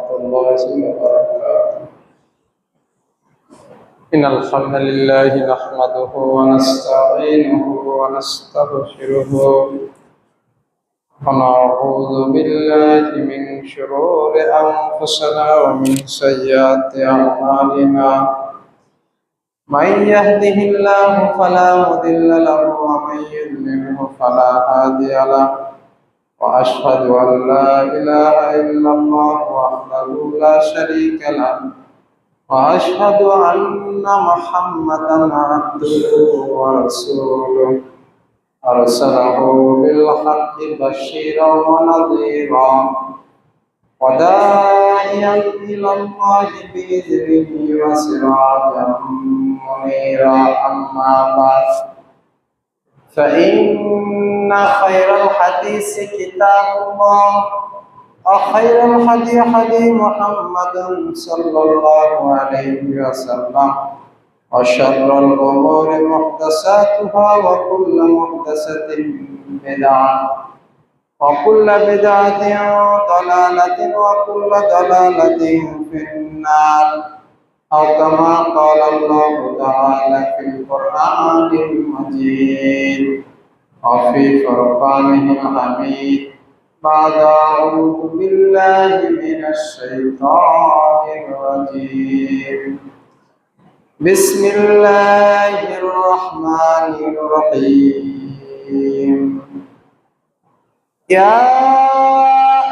ورحمة الله وبركاته. إن الحمد لله نحمده ونستعينه ونستغفره ونعوذ بالله من شرور أنفسنا ومن سيئات أعمالنا. من يهده الله فلا مضل له ومن يضلله فلا هادي له. وأشهد أن لا إله إلا الله وحده لا شريك له وأشهد أن محمدا عبده ورسوله أرسله بالحق بشيرا ونذيرا وداعيا إلى الله بإذنه وسراجا منيرا. أما بعد فإن خير الحديث كتاب الله وخير الهدي هدي محمد صلى الله عليه وسلم وشر الأمور محدثاتها وكل محدثة بدعة وكل بدعة ضلالة وكل ضلالة في النار أو كما قال الله تعالى في القرآن المجيد وفي فرقانه الحميد. بعد أعوذ بالله من الشيطان الرجيم. بسم الله الرحمن الرحيم. يا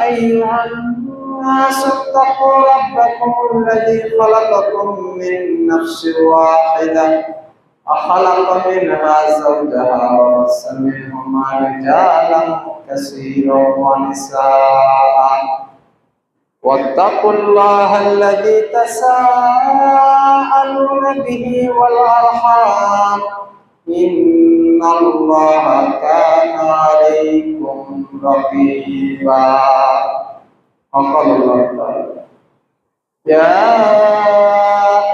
أيها الناس اتقوا ربكم الذي خلقكم من نفس واحدة وخلق منها زوجها وبث منهما رجالا كثيرا ونساء واتقوا الله الذي تساءلون به والأرحام إن الله كان عليكم رقيبا. وقال الله تعالى يا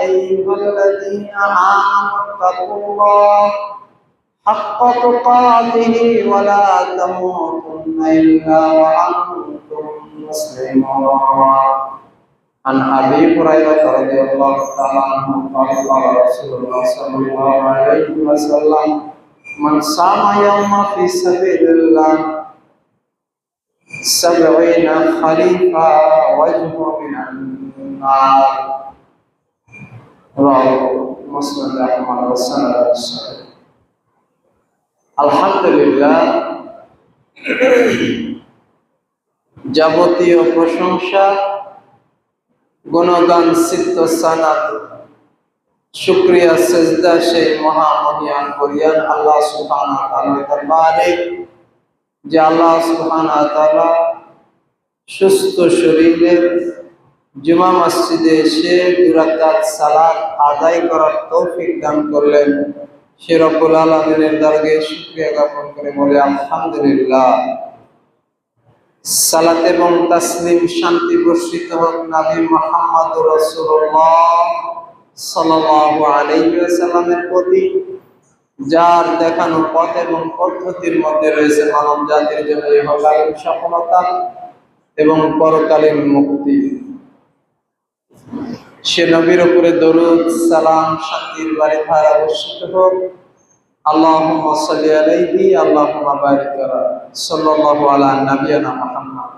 أيها الذين آمنوا اتقوا الله حق تقاته ولا تموتن إلا وأنتم مسلمون. عن أبي هريرة رضي الله تعالى عنه قال قال رسول الله صلى الله عليه وسلم من صام يوما في سبيل الله 70 خريفا وجهه من النار. رواه مسلم أحمد وسند الصحيح. আলহামদুলিল্লাহ, যাবতীয় প্রশংসা, গুণগান, সিদ্ধ সানাত, শুকরিয়া, সেজদা সেই মহামহিয়ান করিয়ান আল্লাহ সুবহানাহু ওয়া তাআলার দরবারে, যে আল্লাহ সুবহানাহু ওয়া তাআলা সুস্থ শরীরে জুমা মসজিদে এসে 2 রাকাত সালাত আদায় করার তৌফিক দান করলেন। সে রব্বুল আলামিনের দরবারে শুকরিয়া জ্ঞাপন করে বলে আলহামদুলিল্লাহ। সালাত এবং তাসলিম, শান্তি বর্ষিত হোক নবী মুহাম্মদ রাসূলুল্লাহ সাল্লাল্লাহু আলাইহি ওয়াসাল্লামের প্রতি, যার দেখানো পথ এবং পদ্ধতির মধ্যে রয়েছে মানব জাতির জন্য ইহকালীন সফলতা এবং পরকালীন মুক্তি। সে নবীর উপরে দরুদ সালাম শান্তির বারিধারা বর্ষিত হোক। আল্লাহুম্মা সাল্লি আলাইহি আল্লাহুম্মা বারিক সাল্লাল্লাহু আলা নাবিয়িনা মুহাম্মদ।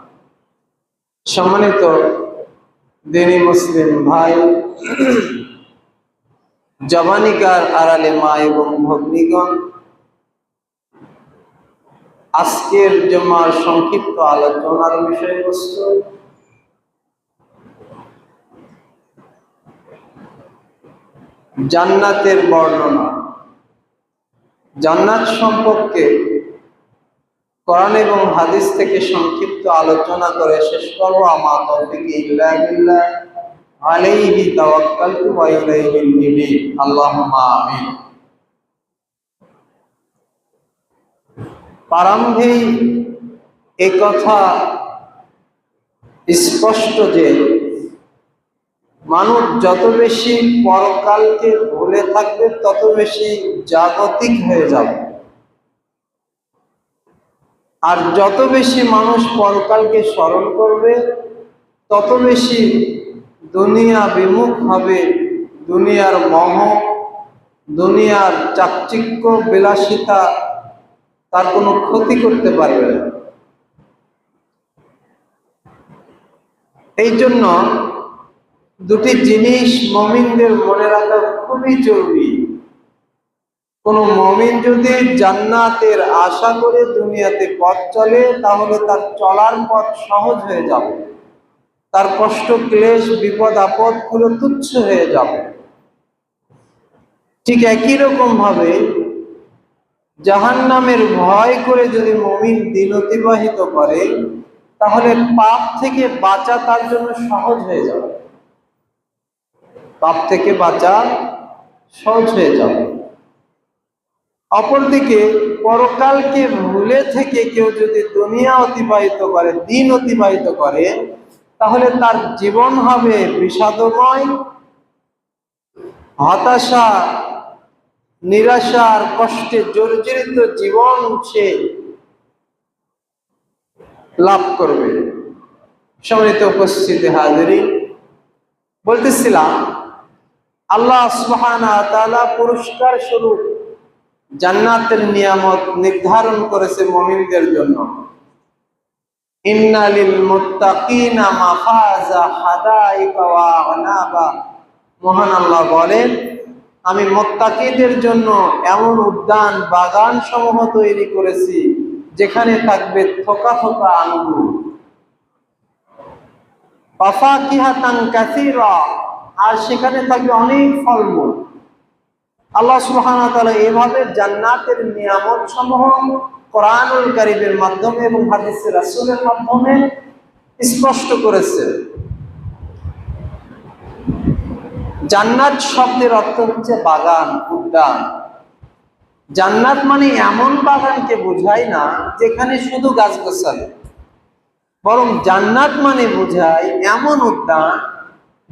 সম্মানিত দিনী মুসলিম ভাই, জবানিকার আড়ালে মা এবং ভগ্নীগণ, আজকের জুমার সংক্ষিপ্ত আলোচনার বিষয়বস্তু জান্নাতের বর্ণনা। জান্নাত সম্পর্কে কোরআন এবং হাদিস থেকে সংক্ষিপ্ত আলোচনা করে শেষ করব। আমা তৌফিক ইল্লা বিল্লাহ, আলাইহি তাওয়াক্কালতু ওয়া ইলাইহিল মুনীব। আল্লাহুম্মা আমিন। প্রারম্ভেই এই কথা স্পষ্ট যে মানুষ যত বেশি পরকালকে ভুলে থাকবে তত বেশি জাগতিক হয়ে যাবে, আর যত বেশি মানুষ পরকালকে স্মরণ করবে তত বেশি দুনিয়া বিমুখ হবে। দুনিয়ার মোহ, দুনিয়ার চাকচিক্য, বিলাসিতা তার কোনো ক্ষতি করতে পারবে না। এই জন্য দুটি জিনিস মুমিনদের মনে রাখা খুবই জরুরি। কোন মুমিন যদি জান্নাতের আশা করে দুনিয়াতে পথ চলে, তাহলে তার চলার পথ সহজ হয়ে যাবে, তার কষ্ট, ক্লেশ, বিপদ আপদ গুলো তুচ্ছ হয়ে যাবে। ঠিক একই রকম ভাবে জাহান্নামের ভয় করে যদি মুমিন দিন অতিবাহিত করে, তাহলে পাপ থেকে বাঁচা তার জন্য সহজ হয়ে যাবে, পাপ থেকে বাঁচা সহজ হয়ে যাবে। অপরদিকে পরকালকে ভুলে থেকে কেউ যদি দুনিয়া অতিবাহিত করে, দিন অতিবাহিত করে, তাহলে তার জীবন হবে বিষাদময়, হতাশা, নিরাশার কষ্টে জর্জরিত জীবন সে লাভ করবে। সম্মানিত উপস্থিতি হাজিরিন, বলতেছিলাম আল্লাহ সুবহানাহু ওয়া তাআলা পুরস্কার স্বরূপ জান্নাতের নিয়ামত নির্ধারণ করেছে মুমিনদের জন্য। ইন্না লিল মুত্তাকিনা মাফাজা হাদাইকা ওয়া আনাবা। মহান আল্লাহ বলেন, আমি মুত্তাকিদের জন্য এমন উদ্যান, বাগান সমূহ তৈরি করেছি যেখানে থাকবে থোকা থোকা আঙ্গুর, ফাফাকিহাতান কাসীরা, আর সেখানে থাকবে অনেক ফলমূল। আল্লাহ সুবহানাহু ওয়া তাআলা এভাবে জান্নাতের নিয়ামত সমূহ কোরআনুল কারীমের মাধ্যমে এবং হাদিসে রাসূলের মাধ্যমে স্পষ্ট করেছে। জান্নাত শব্দের অর্থ হচ্ছে বাগান, উদ্যান। জান্নাত মানে এমন বাগানকে বোঝায় না যেখানে শুধু গাছগাছালি, বরং জান্নাত মানে বোঝায় এমন উদ্যান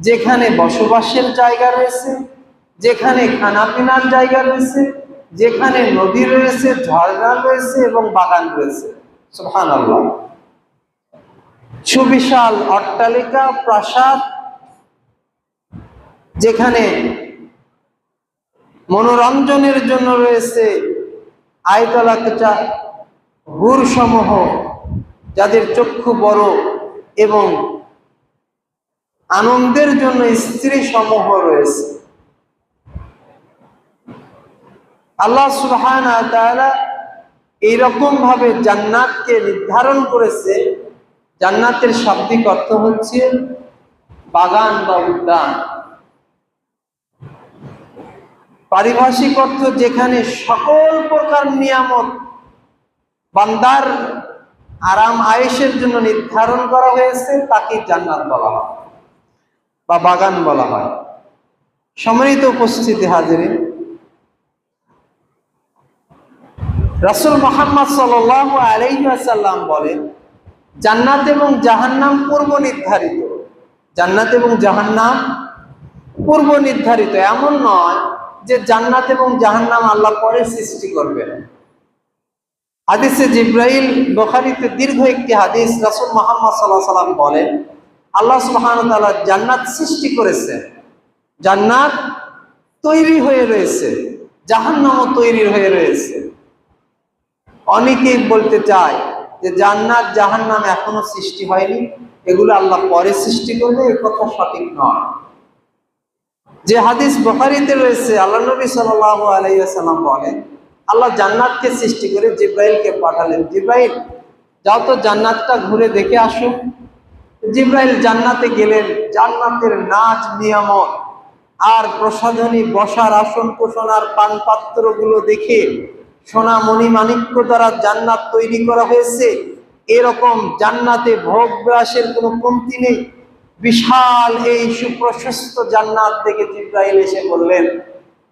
যেখানে বসবাসের জায়গা রয়েছে, যেখানে খানাপিনার জায়গা রয়েছে, যেখানে নদী রয়েছে, ঝর্ণা রয়েছে এবং বাগান রয়েছে। সুবহানাল্লাহ। সুবিশাল অট্টালিকা, প্রাসাদ, যেখানে মনোরঞ্জনের জন্য রয়েছে আয়তালাকচা হুর সমূহ, যাদের চক্ষু বড়, এবং আনন্দের জন্য স্ত্রী সমূহ রয়েছে। আল্লাহ সুবহানাহু ওয়া তাআলা এইরকম ভাবে জান্নাতকে নির্ধারণ করেছে। জান্নাতের শাব্দিক অর্থ হচ্ছে বাগান বা উদ্যান। পারিভাষিক অর্থ যেখানে সকল প্রকার নিয়ামত বান্দার আরাম আয়েশের জন্য নির্ধারণ করা হয়েছে, তাকে জান্নাত বলা হয় বা বাগান বলা হয়। সম্মানিত উপস্থিতি হাজিরিন, রাসূল মুহাম্মদ সাল্লাল্লাহু আলাইহি ওয়াসাল্লাম বলেন, জান্নাত এবং জাহান্নাম পূর্ব নির্ধারিত। জান্নাত এবং জাহান্নাম পূর্ব নির্ধারিত। এমন নয় যে জান্নাত এবং জাহান্নাম আল্লাহ পরে সৃষ্টি করবেন। হাদিসে জিব্রাইল, বুখারীতে দীর্ঘ একটি হাদিস, রাসূল মুহাম্মদ সাল্লাল্লাহু আলাইহি ওয়াসাল্লাম বলেন, আল্লাহ সুবহানাহু ওয়া তাআলা জান্নাত সৃষ্টি করেছেন, জান্নাত তৈরি হয়ে রয়েছে, জাহান্নামও তৈরি হয়ে রয়েছে। অনেকেই বলতে চায় যে জান্নাত জাহান্নাম এখনো সৃষ্টি হয়নি, এগুলো আল্লাহ পরে সৃষ্টি করবে। এই কথা সঠিক নয়। যে হাদিস বুখারীতে রয়েছে, আল্লাহ নবী সাল্লাল্লাহু আলাইহি ওয়াসাল্লাম বলেন, আল্লাহ জান্নাতকে সৃষ্টি করে জিব্রাইলকে পাঠালেন, জিব্রাইল যাও তো জান্নাতটা ঘুরে দেখে আসো। জিব্রাইল জান্নাতে গেলেন। জান্নাতের নাচ, নিয়ামত আর প্রসাধনী, বসার আসন, কোষণার পান পাত্রগুলো দেখে সোনা মণি মাণিক্য দ্বারা জান্নাত তৈরি করা হয়েছে। এরকম জান্নাতে ভোগ বিলাসের কোনো কমতি নেই। বিশাল এই সুপ্রশস্ত জান্নাত দেখে জিব্রাইল এসে বললেন,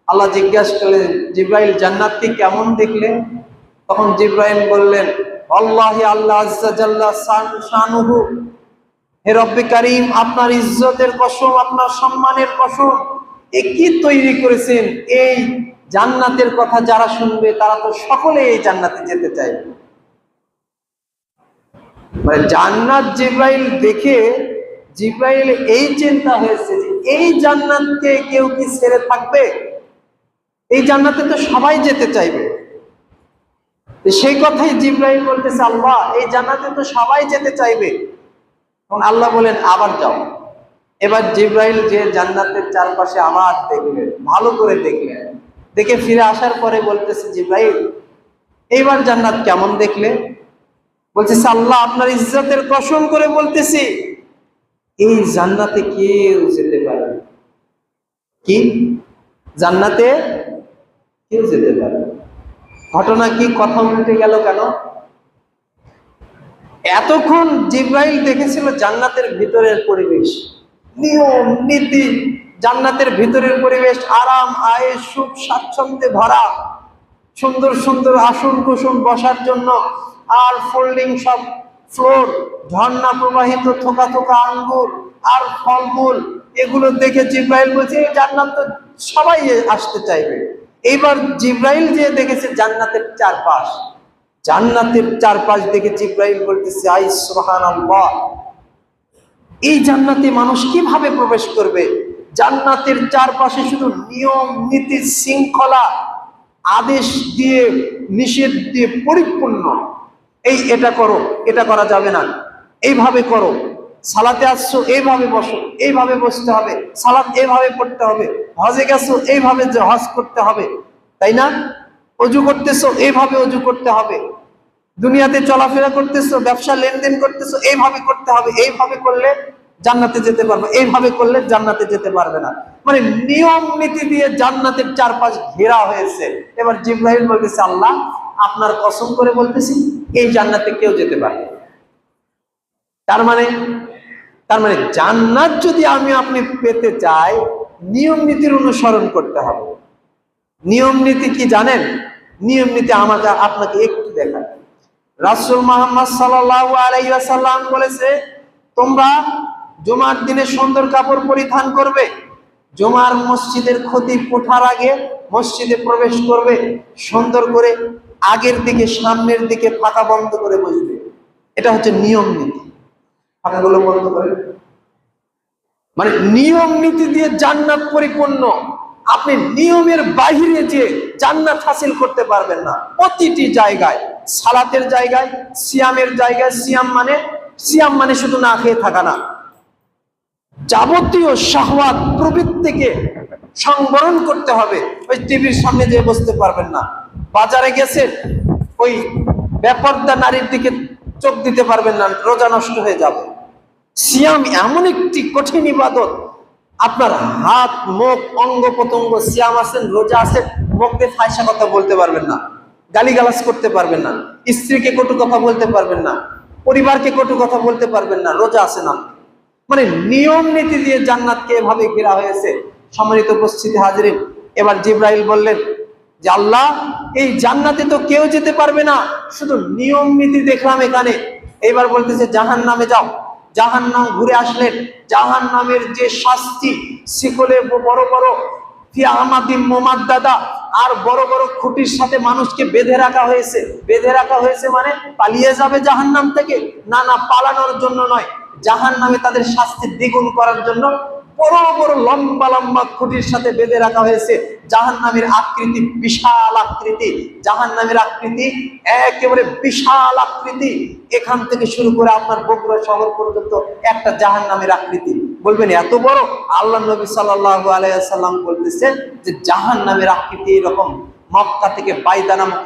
আল্লাহ জিজ্ঞাসা করলেন, জিব্রাইল জান্নাতকে কেমন দেখলেন? তখন জিব্রাইল বললেন, আল্লাহি, আল্লাহ আজ্জা জাল্লা শানুহু, হে রব্বে কারীম, আপনার ইজ্জতের কসম, আপনার সম্মানের কসম, এ কি তৈরি করেছেন? এই জান্নাতের কথা যারা শুনবে তারা তো সকলে এই জান্নাতে যেতে চাইবে। মানে জান্নাত জিব্রাইল দেখে জিব্রাইল এই চিন্তা হয়েছে যে এই জান্নাতকে কেউ কি ছেড়ে থাকবে? এই জান্নাতে তো সবাই যেতে চাইবে। সেই কথাই জিব্রাইল বলতেছে, আল্লাহ এই জান্নাতে তো সবাই যেতে চাইবে। তখন আল্লাহ বলেন, আবার যাও। এবার জিব্রাইল যে জান্নাতের চারপাশে আবার দেখলেন, ভালো করে দেখলেন, দেখে ফিরে আসার পরে বলতেছে, জিব্রাইল এইবার জান্নাত কেমন দেখলে? বলতেছে, আল্লাহ আপনার ইজ্জতের কসম করে বলতেছি, এই জান্নাতে কেউ যেতে পারে না। কি? জান্নাতে কেউ যেতে পারে না। ঘটনা কি? কথা উল্টে গেল কেন? এতক্ষণ জিব্রাইল দেখেছিল জান্নাতের ভিতরের পরিবেশ, নিয়ম নীতি, জান্নাতের ভিতরের পরিবেশ আরাম আয়েশ সুখ স্বাচ্ছন্দ্যে ভরা, সুন্দর সুন্দর আসন কুসুম বসার জন্য, আর ফোল্ডিং সব ফ্লোর, ঝর্ণা প্রবাহিত থোকা থোকা আঙ্গুর আর ফলমূল, এগুলো দেখে জিব্রাইল বলছে এই জান্নাত তো সবাই আসতে চাইবে। এইবার জিব্রাইল যে দেখেছে জান্নাতের চারপাশ, জান্নাতের চারপাশ দেখে জিব্রাইল বলতেছে, আই সুবহানাল্লাহ, এই জান্নাতে মানুষ কিভাবে প্রবেশ করবে? জান্নাতের চারপাশে শুধু নিয়ম নীতি শৃঙ্খলা, আদেশ দিয়ে নিষেধ দিয়ে পরিপূর্ণ। এই এটা করো, এটা করা যাবে না, এইভাবে করো, সালাতে আসছো এইভাবে বসো, এইভাবে বসতে হবে, সালাত এইভাবে পড়তে হবে, হজে গেছো এইভাবে হজ করতে হবে, তাই না? অজু করতেছো এইভাবে অজু করতে হবে, দুনিয়াতে চলাফেরা করতেছো, ব্যবসা লেনদেন করতেছো এইভাবে করতে হবে, এইভাবে করলে জান্নাতে যেতে পারবে, এইভাবে করলে জান্নাতে যেতে পারবে না। মানে নিয়ম নীতি দিয়ে জান্নাতের চারপাশ ঘেরা হয়েছে। এবার জিব্রাইল বলতেছে, আল্লাহ আপনার কসম করে বলতেছি এই জান্নাতে কেউ যেতে পারবে। তার মানে জান্নাত যদি আমি আপনি পেতে চাই, নিয়ম নীতির অনুসরণ করতে হবে। নিয়ম নীতি কি জানেন? নিয়ম নীতি আমাকে আপনাকে একটু দেখায়। রাসূল মুহাম্মদ সাল্লাল্লাহু আলাইহি ওয়াসাল্লাম বলেছে, তোমরা জুমার দিনে সুন্দর কাপড় পরিধান করবে, জুমার মসজিদের খতিব ওঠার আগে মসজিদে প্রবেশ করবে, সুন্দর করে আগের দিকে সামনের দিকে ফাঁকা বন্ধ করে বসবে। এটা হচ্ছে নিয়ম নীতি। ফাঁকাগুলো বন্ধ করে, মানে নিয়ম নীতি দিয়ে জান্নাত পরিপূর্ণ। আপনি নিয়মের বাহিরে যে জান্নাত হাসিল করতে পারবেন না। প্রতিটি জায়গায়, সালাতের জায়গায়, সিয়ামের জায়গায়, সিয়াম মানে শুধু না খেয়ে থাকা না, যাবতীয় শাহওয়াত প্রবৃত্তিকে সংবরণ করতে হবে। ওই টিভির সামনে যেয়ে বসতে পারবেন না, বাজারে গেছেন ওই বেপরদা নারীর দিকে চোখ দিতে পারবেন না, রোজা নষ্ট হয়ে যাবে। সিয়াম এমন একটি কঠিন ইবাদত, আপনার হাত মুখ অঙ্গ প্রত্যঙ্গ, সিয়াম আছেন রোজা আছেন, মুখ দিয়ে ফায়সা কথা বলতে পারবেন না, গালিগালাজ করতে পারবেন না, স্ত্রীকে কটু কথা বলতে পারবেন না, পরিবারকে কটু কথা বলতে পারবেন না, রোজা আছেন আপনি। মানে নিয়ম নীতি দিয়ে জান্নাতকে এভাবে ঘেরা হয়েছে। সম্মানিত উপস্থিতি হাজিরিন, এবার জিব্রাইল বললেন যে আল্লাহ এই জান্নাতে তো কেউ যেতে পারবে না, শুধু নিয়ম নীতি দেখলাম এখানে। এইবার বলতেছে জাহান্নামে যাও। জাহান্নাম ঘুরে আসলেন। জাহান্নামের যে শাস্তি, শিকলে বড় বড় আর বড় বড় খুঁটির সাথে মানুষকে বেঁধে রাখা হয়েছে। বেঁধে রাখা হয়েছে মানে পালিয়ে যাবে জাহান্নাম থেকে? না, পালানোর জন্য নয়, জাহান্নামে তাদের শাস্তি দ্বিগুণ করার জন্য বড় বড় লম্বা লম্বা খুঁটির সাথে বেঁধে রাখা হয়েছে। জাহান্নামের আকৃতি বিশাল আকৃতি, জাহান্নামের আকৃতি একেবারে বিশাল আকৃতি। এখান থেকে শুরু করে আপনার বগুড়া শহর পর্যন্ত একটা জাহান্নামের আকৃতি। বলবেন এত বড়? আল্লাহ নবী সাল্লাল্লাহু আলাইহি ওয়াসাল্লাম বলতেছেন যে জাহান্নামের আকৃতি এরকম। মক্কা থেকে বাইদা নামক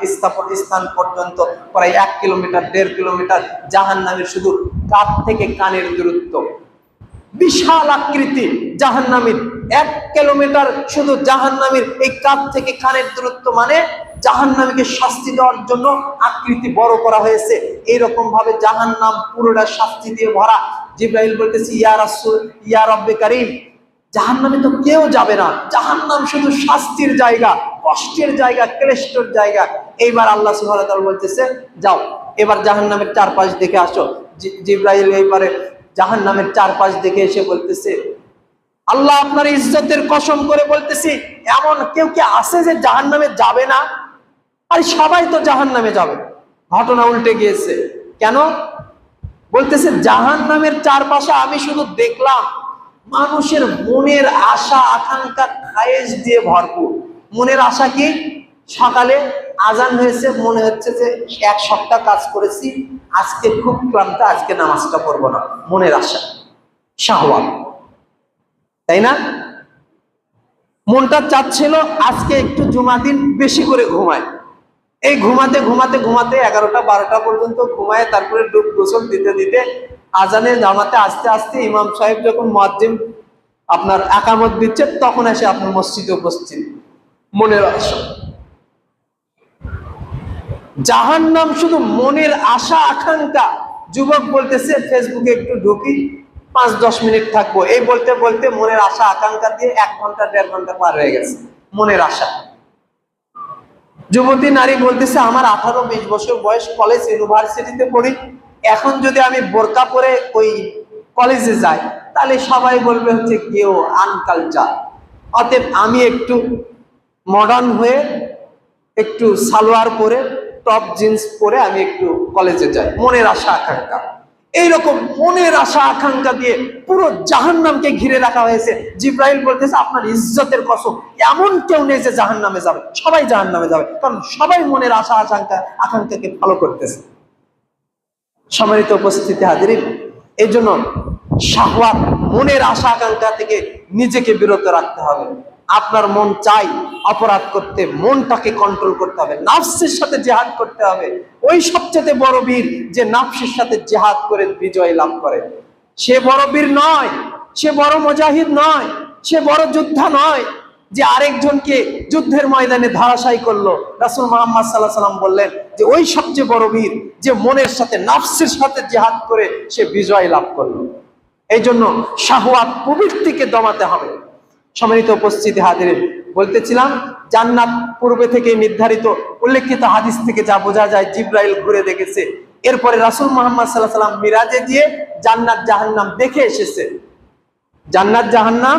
স্থান পর্যন্ত প্রায় 1 কিলোমিটার 1.5 কিলোমিটার জাহান্নামের শুধু কাঁধ থেকে কানের দূরত্ব। বিশাল আকৃতি জাহান্নামীর। 1 কিলোমিটার শুধু জাহান্নামীর এই কাঁধ থেকে কানের দূরত্ব, মানে জাহান্নামীকে শাস্তি দেওয়ার জন্য আকৃতি বড় করা হয়েছে। এইরকম ভাবে জাহান্নাম পুরোটা শাস্তি দিয়ে ভরা। জিব্রাইল বলতেছে, ইয়া রাসূল, ইয়া রব্বে কারীম, জাহান্নামে তো কেউ যাবে না, জাহান্নাম শুধু শাস্তির জায়গা, কষ্টের জায়গা, ক্লেশের জায়গা। এইবার আল্লাহ সুবহানাহু ওয়া তাআলা বলতেছে, যাও এবার জাহান্নামের চারপাশ দেখে আসো। জিব্রাইল এইবারে জাহান্নামের চারপাশ দেখে এসে বলতেছে, আল্লাহ আপনার ইজ্জতের কসম করে বলতেছি, এমন কেউ কি আছে যে জাহান্নামে যাবে না? আরে সবাই তো জাহান্নামে যাবে। ঘটনা উল্টে গিয়েছে। কেন? বলতেছে জাহান্নামের চারপাশে আমি শুধু দেখলাম মানুষের মনের আশা আকাঙ্ক্ষা খায়েশ দিয়ে ভরপুর। মনের আশা কি? সকালে আজান হয়েছে, মনে হচ্ছে যে এক সপ্তাহ কাজ করেছি, আজকে খুব ক্লান্ত, আজকে নামাজটা পড়বো না, মনের আশা, শাহওয়াত, তাই না? মনটা চাচ্ছিল আজকে একটু জুমা দিন বেশি করে ঘুমায়। এই ঘুমাতে ঘুমাতে ঘুমাতে 11টা 12টা পর্যন্ত ঘুমায়, তারপরে ডুব গোসল দিতে দিতে আজানের জামাতে আসতে আসতে ইমাম সাহেব যখন মুয়াজ্জিন আপনার একামত দিচ্ছে তখন এসে আপনার মসজিদে উপস্থিত। মনের আশা। জাহান্নাম শুধু মনের আশা আকাঙ্ক্ষা। যুবক বলতেছে ফেসবুকে একটু ঢুকি, 5-10 মিনিট থাকবো, এই বলতে বলতে মনের আশা আকাঙ্ক্ষা দিয়ে 1 ঘন্টা 1.5 ঘন্টা পার হয়ে গেছে। মনের আশা। যুবতী নারী বলতেছে আমার 18-20 বছর বয়স, কলেজ ইউনিভার্সিটিতে পড়ি, এখন যদি আমি বোরকা পরে ওই কলেজে যাই তাহলে সবাই বলবে হচ্ছে কেউ আনকালচার, অতএব আমি একটু মডার্ন হয়ে একটু সালোয়ার পরে টপ জিন্স পরে আমি একটু কলেজে যাই। মনের আশা আকাঙ্ক্ষা। এইরকম মনের আশা আকাঙ্ক্ষা দিয়ে পুরো জাহান্নামকে ঘিরে রাখা হয়েছে। জিব্রাইল বলতেছে আপনার ইজ্জতের কসম, এমন কেউ নেই যে জাহান্নামে যাবে, সবাই জাহান্নামে যাবে, কারণ সবাই মনের আশা আকাঙ্ক্ষাকে ফলো করতেছে। সম্মানিত উপস্থিতি হাজিরিন, এই জন্য শাহওয়াত, মনের আশা আকাঙ্ক্ষা থেকে নিজেকে বিরত রাখতে হবে। আপনার মন চাই অপরাধ করতে, মনটাকে কন্ট্রোল করতে হবে, নাফসের সাথে জিহাদ করতে হবে। ওই সবচেয়ে বড় বীর যে নাফসের সাথে জিহাদ করে বিজয় লাভ করে, সে বড় বীর নয়, সে বড় মুজাহিদ নয়, সে বড় যোদ্ধা নয় যে আরেকজনকে যুদ্ধের ময়দানে ধারাশায়ী করলো। রাসূল মুহাম্মদ সাল্লাল্লাহু আলাইহি ওয়াসাল্লাম বললেন যে ওই সবচেয়ে বড় বীর যে মনের সাথে নাফসের সাথে জিহাদ করে সে বিজয় লাভ করলো। এই জন্য শাহওয়াত প্রবৃত্তিকে দমাতে হবে। সম্মানিত উপস্থিতি হাজিরিন, বলতেছিলাম জান্নাত পূর্বে থেকে নির্ধারিত, উল্লেখিত হাদিস থেকে যা বোঝা যায় জিব্রাইল ঘুরে দেখেছে। এরপরে রাসূল মুহাম্মদ সাল্লাল্লাহু আলাইহি ওয়াসাল্লাম মিরাজে গিয়ে জান্নাত জাহান্নাম দেখে এসেছে। জান্নাত জাহান্নাম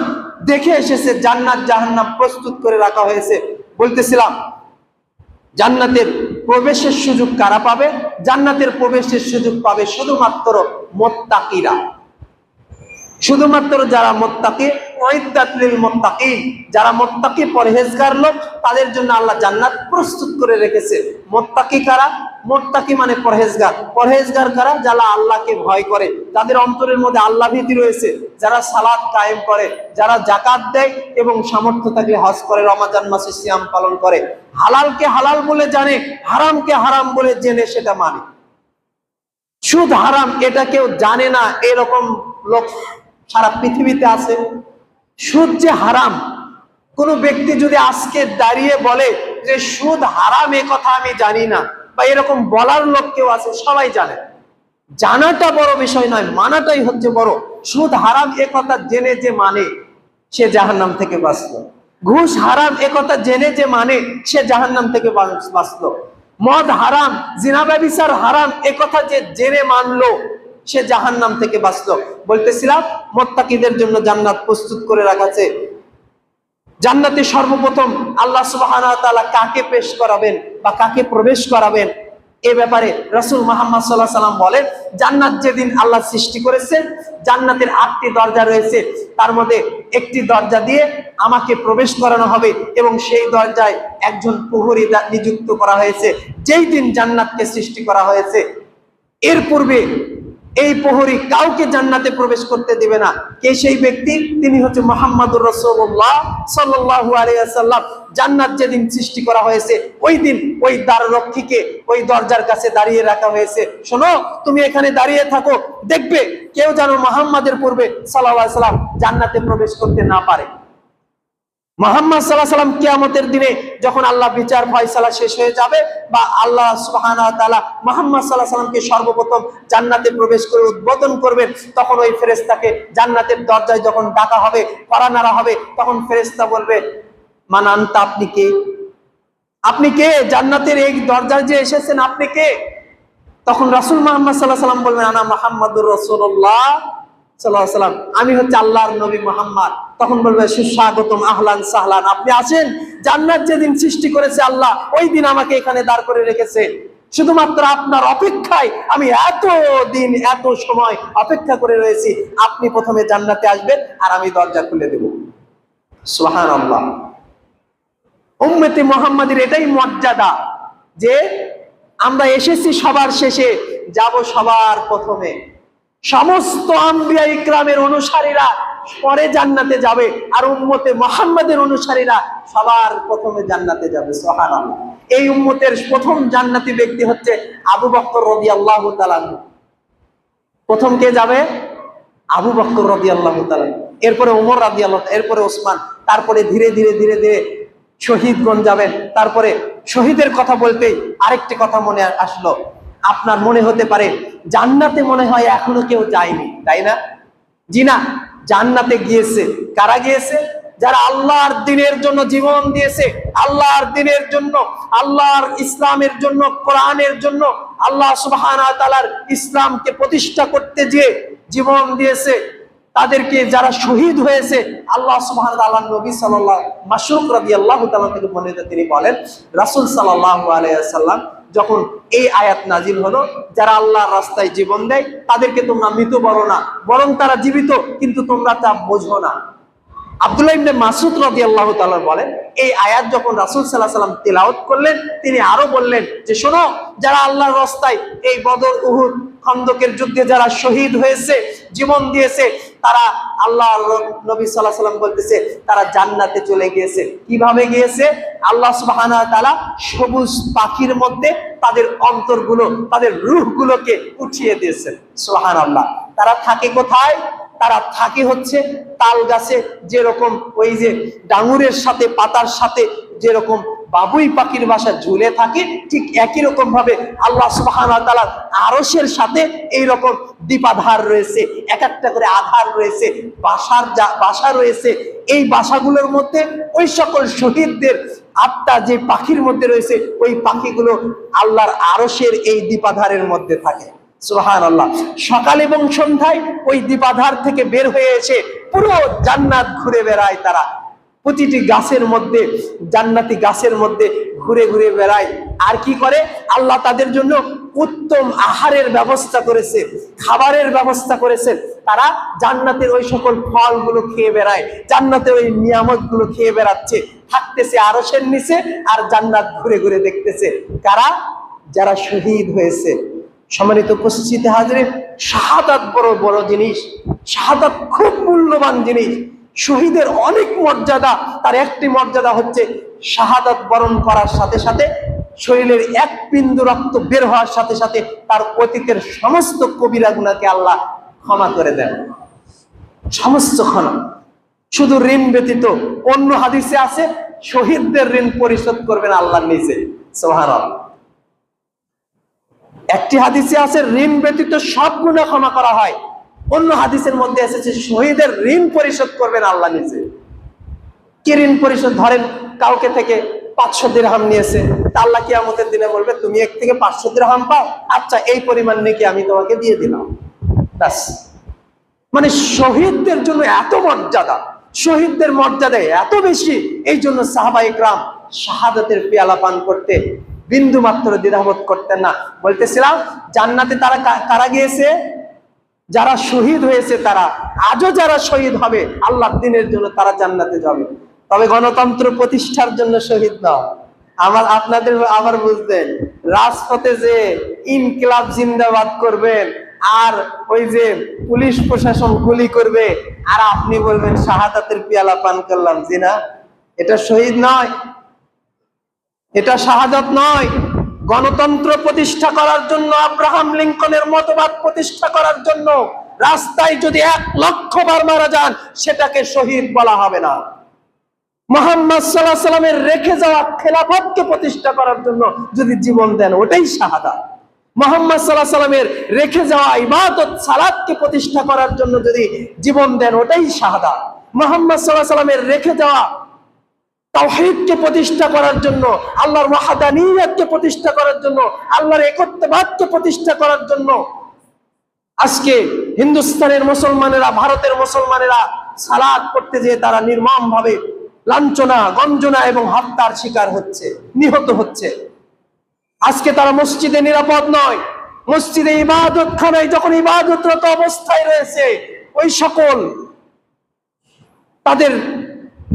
দেখে এসেছে, জান্নাত জাহান্নাম প্রস্তুত করে রাখা হয়েছে। বলতেছিলাম জান্নাতের প্রবেশের সুযোগ কারা পাবে? জান্নাতের প্রবেশের সুযোগ পাবে শুধুমাত্র মুত্তাকিরা, শুধুমাত্র যারা মুত্তাকি, উইদ্দাত লিল মুত্তাকিন, যারা মুত্তাকি পরহেজগার লোক, তাদের জন্য আল্লাহ জান্নাত প্রস্তুত করে রেখেছে। মুত্তাকি কারা? মুত্তাকি মানে পরহেজগার। পরহেজগার কারা? যারা আল্লাহকে ভয় করে, যাদের অন্তরের মধ্যে আল্লাহ ভীতি রয়েছে, যারা সালাত কায়েম করে, যারা যাকাত দেয় এবং সামর্থ্য থাকলে হজ করে, রমজান মাসে সিয়াম পালন করে, হালালকে হালাল বলে জানে, হারামকে হারাম বলে জেনে সেটা মানে। সুদ হারাম এটা কেউ জানে না এরকম লোক সারা পৃথিবীতে আছে। সুদ যে হারাম, কোন ব্যক্তি যদি আজকে দাঁড়িয়ে বলে যে সুদ হারাম এ কথা আমি জানি না, বা এরকম বলার লোক কেউ আছে, সবাই জানে। জানাটা বড় বিষয় নয়, মানাটাই হচ্ছে বড়। সুদ হারাম এ কথা জেনে যে মানে সে জাহান্নাম থেকে বাঁচলো। ঘুষ হারাম এ কথা জেনে যে মানে সে জাহান্নাম থেকে বাঁচলো। মদ হারাম, জিনা ব্যভিচার হারাম এ কথা যে জেনে মানলো সে জাহান্নাম থেকে বাঁচলো। বলতেছিলাম মুত্তাকিদের জন্য জান্নাত প্রস্তুত করে রাখা আছে। জান্নাতে সর্বপ্রথম আল্লাহ সুবহানাহু ওয়া তাআলা কাকে পেশ করাবেন বা কাকে প্রবেশ করাবেন এ ব্যাপারে রাসূল মুহাম্মদ সাল্লাল্লাহু আলাইহি ওয়াসাল্লাম বলেন, জান্নাত যেদিন আল্লাহ সৃষ্টি করেছে, জান্নাতের 8টি দরজা রয়েছে, তার মধ্যে একটি দরজা দিয়ে আমাকে প্রবেশ করানো হবে এবং সেই দরজায় একজন প্রহরী নিযুক্ত করা হয়েছে। যেই দিন জান্নাতকে সৃষ্টি করা হয়েছে, এর পূর্বে এই প্রহরী কাউকে জান্নাতে প্রবেশ করতে দিবে না। কে সেই ব্যক্তি? তিনি হচ্ছে মুহাম্মদুর রাসূলুল্লাহ সাল্লাল্লাহু আলাইহি ওয়াসাল্লাম। জান্নাত যেদিন সৃষ্টি করা হয়েছে ওই দিন ওই দ্বাররক্ষীকে ওই দরজার কাছে দাঁড়িয়ে রাখা হয়েছে, শোনো তুমি এখানে দাঁড়িয়ে থাকো, দেখবে কেউ যেন মুহাম্মাদের পূর্বে সাল্লাল্লাহু আলাইহি ওয়াসাল্লাম জান্নাতে প্রবেশ করতে না পারে। মুহাম্মদ সাল্লাল্লাহু আলাইহি ওয়াসাল্লাম কিয়ামতের দিনে যখন আল্লাহ বিচার ফয়সালা শেষ হয়ে যাবে, বা আল্লাহ সুবহানাহু ওয়া তাআলা মুহাম্মদ সাল্লাল্লাহু আলাইহি ওয়াসাল্লামকে সর্বপ্রথম জান্নাতে প্রবেশ করে উদ্বোধন করবেন, তখন ওই ফেরেশতাকে জান্নাতের দরজায় যখন ডাকা হবে, কড়া নাড়া হবে, তখন ফেরেশতা বলবে মান আনতা, আপনি কে? আপনি কে? জান্নাতের এই দরজায় যে এসেছেন আপনি কে? তখন রাসূল মুহাম্মদ সাল্লাল্লাহু আলাইহি ওয়াসাল্লাম বলবেন আনা মুহাম্মাদুর রাসূলুল্লাহ সাল্লাল্লাহু আলাইহি ওয়াসাল্লাম, আমি হচ্ছে আল্লাহর নবী মুহাম্মদ। তখন বলবে সুস্বাগতম, আহলান সাহলান, আপনি আছেন। জান্নাত যেদিন সৃষ্টি করেছে আল্লাহ, ওই দিন আমাকে এখানে দাঁড় করে রেখেছে। শুধুমাত্র আপনার অপেক্ষায় আমি এত দিন এত সময় অপেক্ষা করে রয়েছি। আপনি প্রথমে জান্নাতে আসবেন আর আমি দরজা খুলে দেব। সুবহানাল্লাহ। উম্মতে মুহাম্মাদের এটাই মর্যাদা যে আমরা এসেছি সবার শেষে, যাব সবার প্রথমে। সমস্ত আম্বিয়া ইকরামের অনুসারীরা পরে জান্নাতে যাবে, আর উম্মতে মুহাম্মাদের অনুসারীরা সবার প্রথমে জান্নাতে যাবে। সুবহানাল্লাহ। এই উম্মতের প্রথম জান্নাতি ব্যক্তি হচ্ছে আবু বকর রাদিয়াল্লাহু তাআলা। প্রথম কে যাবে? আবু বকর রাদিয়াল্লাহু তাআলা, এরপরে ওমর রাদিয়াল্লাহু, এরপরে ওসমান, তারপরে ধীরে ধীরে ধীরে ধীরে শহীদগণ যাবেন। তারপরে শহীদের কথা বলতেই আরেকটি কথা মনে আসলো। আপনার মনে হতে পারে জান্নাতে মনে হয় এখনো কেউ যায়নি, তাই না? জি না, জান্নাতে গিয়েছে। কারা গিয়েছে? যারা আল্লাহর দ্বীনের জন্য জীবন দিয়েছে, আল্লাহর দ্বীনের জন্য, আল্লাহর ইসলামের জন্য, কোরআনের জন্য, আল্লাহ সুবহানাহু ওয়া তাআলার ইসলামকে প্রতিষ্ঠা করতে যে জীবন দিয়েছে, তাদেরকে যারা শহীদ হয়েছে, আল্লাহ সুবহানাহু ওয়া তাআলা নবী সাল্লাল্লাহু মাসরুক রাদিয়াল্লাহু তাআলা থেকে বর্ণিত, তিনি বলেন রাসূল সাল্লাল্লাহু আলাইহি ওয়াসাল্লাম যখন এই আয়াত নাজিল হলো, যারা আল্লাহর রাস্তায় জীবন দেয় তাদেরকে তোমরা মৃত বলো না, বরং তারা জীবিত, কিন্তু তোমরা তা বোঝো না। আব্দুল্লাহ ইবনে মাসউদ রাদিয়াল্লাহু তাআলা বলেন, এই আয়াত যখন রাসূল সাল্লাল্লাহু আলাইহি ওয়াসাল্লাম তেলাওয়াত করলেন, তিনি আরো বললেন যে শোনো, যারা আল্লাহর রাস্তায় এই বদর, উহুদ, খন্দকের যুদ্ধে যারা শহীদ হয়েছে, জীবন দিয়েছে, তারা আল্লাহর নবী সাল্লাল্লাহু আলাইহি ওয়াসাল্লাম বলতেছে তারা জান্নাতে চলে গিয়েছে। কিভাবে গিয়েছে? আল্লাহ সুবহানাহু ওয়া তাআলা সবুজ পাখির মধ্যে তাদের অন্তরগুলো, তাদের রূহগুলোকে উঠিয়ে দিয়েছেন। সুবহানাল্লাহ। তারা থাকে কোথায়? তারা থাকে হচ্ছে তাল গাছে, যেরকম ওই যে ডাঙুরের সাথে, পাতার সাথে যেরকম বাবুই পাখির বাসা ঝুলে থাকে, ঠিক একই রকম ভাবে আল্লাহ সুবহানাহু ওয়া তাআলার আরশের সাথে এইরকম দ্বীপাধার রয়েছে, এক একটা করে আধার রয়েছে, বাসা রয়েছে। এই বাসাগুলোর মধ্যে ওই সকল শহীদদের আত্মা যে পাখির মধ্যে রয়েছে, ওই পাখিগুলো আল্লাহর আরশের এই দ্বীপাধারের মধ্যে থাকে। সুবহানাল্লাহ। সকাল এবং সন্ধ্যায় ওই দ্বীপাধার থেকে বের হয়ে এসে পুরো জান্নাত ঘুরে বেড়ায় তারা। প্রতিটি গাছের মধ্যে, জান্নাতি গাছের মধ্যে ঘুরে ঘুরে বেড়ায়। আর কি করে? আল্লাহ তাদের জন্য উত্তম আহারের ব্যবস্থা করেছে, খাবারের ব্যবস্থা করেছেন। তারা জান্নাতের ওই সকল ফলগুলো খেয়ে বেড়ায়, জান্নাতের ওই নিয়ামতগুলো খেয়ে বেড়াচ্ছে, থাকতেছে আরশের নিচে, আর জান্নাত ঘুরে ঘুরে দেখতেছে। কারা? যারা শহীদ হয়েছে। সম্মানিত উপস্থিতি হাজির, শাহাদাত বড় বড় জিনিস, শাহাদাত খুব মূল্যবান জিনিস। শহীদের অনেক মর্যাদা, তার একটি মর্যাদা হচ্ছে শাহাদাত বরণ করার সাথে সাথে শরীরের এক বিন্দু রক্ত বের হওয়ার সাথে সাথে তার অতীতের সমস্ত কবিরা গুনাহকে আল্লাহ ক্ষমা করে দেন, সমস্ত ক্ষমা, শুধু ঋণ ব্যতীত। অন্য হাদিসে আছে শহীদদের ঋণ পরিশোধ করবেন আল্লাহর নিচে। সুবহানাল্লাহ। একটি হাদিসে আছে ঋণ ব্যতীত সব গুনাহ ক্ষমা করা হয়। অন্য হাদিসের মধ্যে এসেছে শহীদের ঋণ পরিশোধ করবেন আল্লাহ নিজে। কি ঋণ পরিশোধ? ধরেন কাউকে থেকে 500 দিরহাম নিয়েছে, তা আল্লাহ কিয়ামতের দিনে বলবে তুমি এক থেকে 500 দিরহাম পাও, আচ্ছা এই পরিমাণ নাকি আমি তোমাকে দিয়ে দিলাম, ব্যাস। মানে শহীদদের জন্য এত মর্যাদা, শহীদদের মর্যাদা এত বেশি, এই জন্য সাহাবায়ে কেরাম শাহাদাতের পেয়ালা পান করতে বিন্দু মাত্র দ্বিধাবোধ করতেন না। বলতেছিলাম জান্নাতে তারা কারা গিয়েছে? যারা শহীদ হয়েছে তারা। আজও যারা শহীদ হবে আল্লাহর দ্বীনের জন্য তারা জান্নাতে যাবে। তবে গণতন্ত্র প্রতিষ্ঠার জন্য শহীদ না। আপনাদের আবার বুঝবেন, রাজপথে যে ইনকিলাব জিন্দাবাদ করবেন আর ওই যে পুলিশ প্রশাসন গুলি করবে, আর আপনি বলবেন শাহাদাতের পেয়ালা পান করলাম, জি না, এটা শহীদ নয়, এটা শাহাদাত নয়। গণতন্ত্র প্রতিষ্ঠা করার জন্য, আব্রাহাম লিঙ্কনের মতবাদ প্রতিষ্ঠা করার জন্য রাস্তায় যদি 1 লক্ষ বার মারা যান, সেটাকে শহীদ বলা হবে না। মুহাম্মদ সাল্লাল্লাহু আলাইহি সাল্লামের রেখে যাওয়া খেলাফতকে প্রতিষ্ঠা করার জন্য যদি জীবন দেন, ওটাই শাহাদাত। মুহাম্মদ সাল্লাল্লাহু আলাইহি সাল্লামের রেখে যাওয়া ইবাদত সালাতকে প্রতিষ্ঠা করার জন্য যদি জীবন দেন, ওটাই শাহাদাত। মুহাম্মদ সাল্লাল্লাহু আলাইহি সাল্লামের রেখে যাওয়া তাওহীদকে প্রতিষ্ঠা করার জন্য, আল্লাহর ওয়াহদানিয়তকে প্রতিষ্ঠা করার জন্য, আল্লাহর একত্ববাদকে প্রতিষ্ঠা করার জন্য আজকে হিন্দুস্তানের মুসলমানেরা, ভারতের মুসলমানেরা সালাত করতে যেয়ে তারা নির্মমভাবে লাঞ্ছনা, গঞ্জনা এবং হত্যার শিকার হচ্ছে, নিহত হচ্ছে। আজকে তারা মসজিদে নিরাপদ নয়। মসজিদে ইবাদত খানায় যখন ইবাদতরত অবস্থায় রয়েছে, ওই সকল তাদের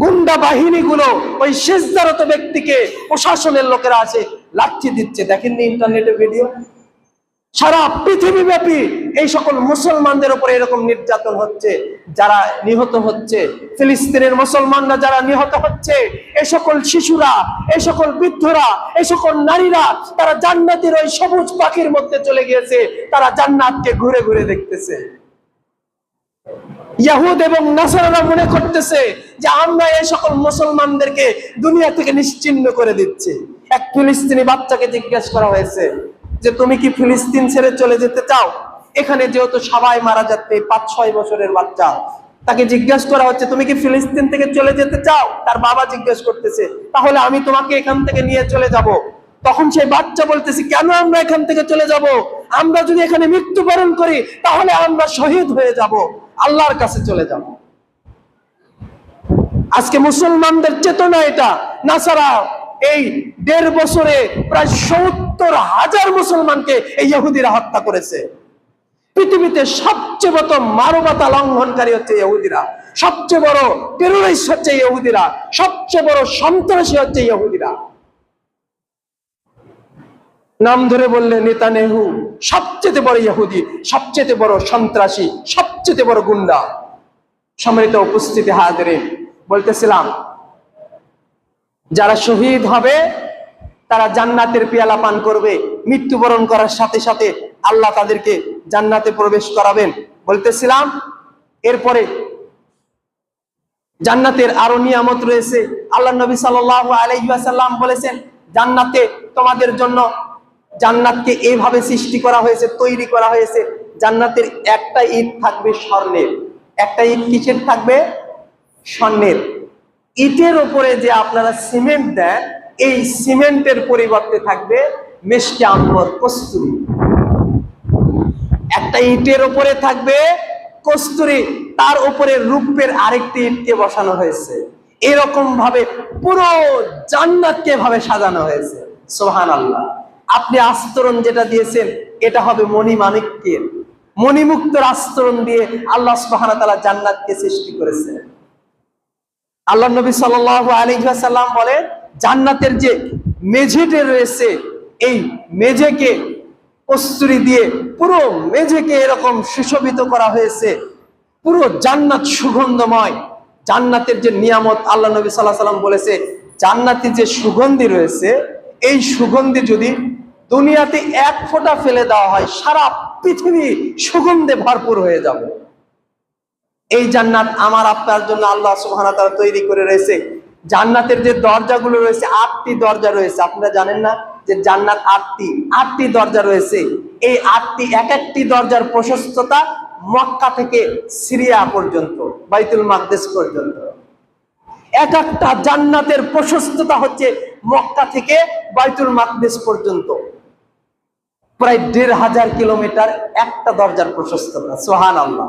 গুন্ডা বাহিনীগুলো ওই সিজদারত ব্যক্তিকে প্রশাসনের লোকেরা আছে লাঠি দিচ্ছে। দেখেননি ইন্টারনেটে ভিডিও? সারা পৃথিবীব্যাপী এই সকল মুসলমানদের উপরে এরকম নির্যাতন হচ্ছে, যারা নিহত হচ্ছে, ফিলিস্তিনের মুসলমানরা যারা নিহত হচ্ছে, এই সকল শিশুরা, এই সকল বৃদ্ধরা, এই সকল নারীরা, তারা জান্নাতের ওই সবুজ পাখির মধ্যে চলে গিয়েছে, তারা জান্নাতকে ঘুরে ঘুরে দেখতেছে। ইহুদ এবং নাসারারা মনে করতেছে যে আমরা এই সকল মুসলমানদেরকে দুনিয়া থেকে নিশ্চিহ্ন করে দিচ্ছি। এক ফিলিস্তিনি বাচ্চাকে জিজ্ঞাসা করা হয়েছে যে তুমি কি ফিলিস্তিন ছেড়ে চলে যেতে চাও? এখানে যেহেতু সবাই মারা যাচ্ছে, 5-6 বছরের বাচ্চা, তাকে জিজ্ঞাসা করা হচ্ছে তুমি কি ফিলিস্তিন থেকে চলে যেতে চাও? তার বাবা জিজ্ঞাসা করতেছে তাহলে আমি তোমাকে এখান থেকে নিয়ে চলে যাব। তখন সেই বাচ্চা বলতেছে কেন আমরা এখান থেকে চলে যাব? আমরা যদি এখানে মৃত্যুবরণ করি তাহলে আমরা শহীদ হয়ে যাব, আল্লাহর কাছে চলে যাব। আজকে মুসলমানদের চেতনা এটা। নাসারা এই 1.5 বছরে প্রায় 70,000 মুসলমানকে এই ইহুদিরা হত্যা করেছে। পৃথিবীতে সবচেয়ে বড় মানবতা লঙ্ঘনকারী হচ্ছে ইহুদিরা, সবচেয়ে বড় টেররিস্ট হচ্ছে ইহুদিরা, সবচেয়ে বড় সন্ত্রাসী হচ্ছে ইহুদিরা। নাম ধরে বললে নেতানিয়াহু সবচেয়ে বড় ইহুদি, সবচেয়ে বড় সন্ত্রাসী, সবচেয়ে বড় গুন্ডা। সম্মানিত উপস্থিতি হাজিরিন, বলতেছিলাম যারা শহীদ হবে তারা জান্নাতের পেয়ালা পান করবে। মৃত্যুবরণ করার সাথে সাথে আল্লাহ তাদেরকে জান্নাতে প্রবেশ করাবেন। বলতেছিলাম এরপরে জান্নাতের আরো নিয়ামত রয়েছে। আল্লাহ নবী সাল্লাল্লাহু আলাইহি ওয়াসাল্লাম বলেছেন জান্নাতে তোমাদের জন্য, জান্নাতকে এইভাবে সৃষ্টি করা হয়েছে, তৈরি করা হয়েছে, জান্নাতের একটা ইট থাকবে স্বর্ণের। একটা ইট কিসের থাকবে? স্বর্ণের। ইটের উপরে যে আপনারা সিমেন্ট দেন, এই সিমেন্টের পরিবর্তে থাকবে মেশকে আম্বর, কস্তুরী। একটা ইটের উপরে থাকবে কস্তুরী, তার উপরে রূপের আরেকটি ইটকে বসানো হয়েছে। এরকম ভাবে পুরো জান্নাতকে ভাবে সাজানো হয়েছে। সুবহানাল্লাহ। আপনি আস্তরণ যেটা দিয়েছেন এটা হবে মণিমাণিক্যের, মণিমুক্তর আস্তরণ দিয়ে আল্লাহ সুবহানাহু ওয়া তাআলা জান্নাতকে সৃষ্টি করেছেন। আল্লাহ নবী সাল্লাল্লাহু আলাইহি ওয়াসাল্লাম বলেন জান্নাতের যে মেঝেতে রয়েছে, এই মেঝেকে কস্তুরী দিয়ে পুরো মেঝেকে এরকম সুশোভিত করা হয়েছে। পুরো জান্নাত সুগন্ধময়। জান্নাতের যে নিয়ামত, আল্লাহ নবী সাল্লাল্লাহু আলাইহি ওয়াসাল্লাম বলেছে জান্নাতে যে সুগন্ধি রয়েছে, এই সুগন্ধি যদি দুনিয়াতে 1 ফোঁটা ফেলে দেওয়া হয় সারা পৃথিবী সুগন্ধে ভরপুর হয়ে যাবে। এই জান্নাত আমার আপনার জন্য আল্লাহ সুবহানাহু ওয়া তাআলা তৈরি করে রয়েছে। জান্নাতের যে দরজাগুলো রয়েছে, 8টি দরজা রয়েছে। আপনারা জানেন না যে জান্নাত 8টি দরজা রয়েছে। এই 8টি, এক একটি দরজার প্রশস্ততা মক্কা থেকে সিরিয়া পর্যন্ত, বাইতুল মাকদিস পর্যন্ত। এক একটা জান্নাতের প্রশস্ততা হচ্ছে মক্কা থেকে বাইতুল মাকদিস পর্যন্ত প্রায় 1500 কিলোমিটার একটা দরজার প্রশস্ততা। সুবহানাল্লাহ।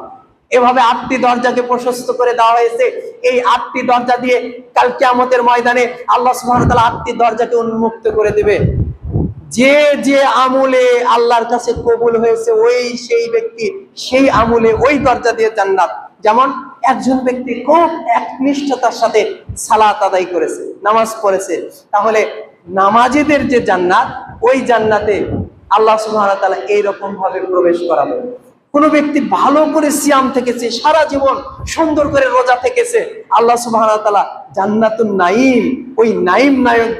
এভাবে 8টি দরজাকে প্রশস্ত করে দেওয়া হয়েছে। এই 8টি দরজা দিয়ে কাল কিয়ামতের ময়দানে আল্লাহ সুবহানাহু ওয়া তাআলা 8টি দরজাকে উন্মুক্ত করে দিবে। যে যে আমলে আল্লাহর কাছে কবুল হয়েছে ওই সেই ব্যক্তি সেই আমলে ওই দরজা দিয়ে জান্নাত। যেমন একজন ব্যক্তি খুব একনিষ্ঠতার সাথে সালাত আদায় করেছে, নামাজ পড়েছে, তাহলে নামাজীদের যে জান্নাত, ওই জান্নাতে আল্লাহ সুবহানাহু ওয়া তাআলা এইরকম ভাবে প্রবেশ করাবেন। কোন ব্যক্তি ভালো করে সিয়াম থেকেছে, সারা জীবন সুন্দর করে রোজা থেকেছে, আল্লাহ সুবহানাহু ওয়া তাআলা জান্নাতুন নাঈম, ওই নাঈম নায়ক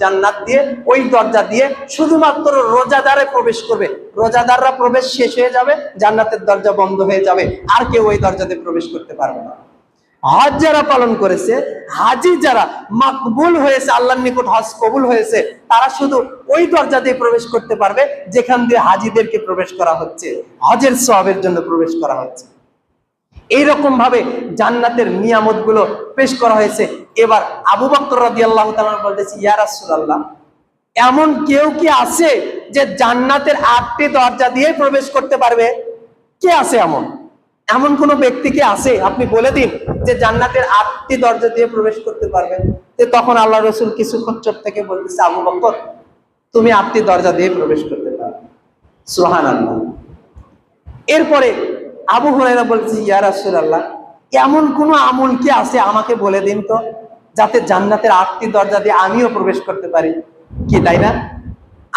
জান্নাত দিয়ে, ওই দরজা দিয়ে শুধুমাত্র রোজাদারে প্রবেশ করবে। রোজাদাররা প্রবেশ শেষ হয়ে যাবে, জান্নাতের দরজা বন্ধ হয়ে যাবে, আর কেউ ওই দরজাতে প্রবেশ করতে পারবে না। হজ যারা পালন করেছে, হাজি যারা মাকবুল হয়েছে, আল্লাহর নিকট হজ কবুল হয়েছে, তারা শুধু ওই দরজা দিয়ে প্রবেশ করতে পারবে যেখান দিয়ে হাজিদেরকে প্রবেশ করা হচ্ছে, হজের সওয়াবের জন্য প্রবেশ করা হচ্ছে। এইরকম ভাবে জান্নাতের নিয়ামত গুলো পেশ করা হয়েছে। এবার আবু বকর রাদিয়াল্লাহু তাআলা বলতেছে, ইয়া রাসূলুল্লাহ, এমন কেউ কি আছে যে জান্নাতের 8টি দরজা দিয়ে প্রবেশ করতে পারবে? কে আছে এমন? এমন কোন ব্যক্তি কি আছে? আপনি বলে দিন যে জান্নাতের 8টি দরজা দিয়ে প্রবেশ করতে পারবেন। তখন আল্লাহ রাসূল কিছুক্ষণ চুপ থেকে বলতেছে, আবু বকর, তুমি 8টি দরজা দিয়ে প্রবেশ করতে পারো। সুবহানাল্লাহ। এরপরে আবু হুরায়রা বলছে, ইয়া রাসূলুল্লাহ, এমন কোন আমল কি আছে আমাকে বলে দিন তো, যাতে জান্নাতের 8টি দরজা দিয়ে আমিও প্রবেশ করতে পারি। কি তাই না?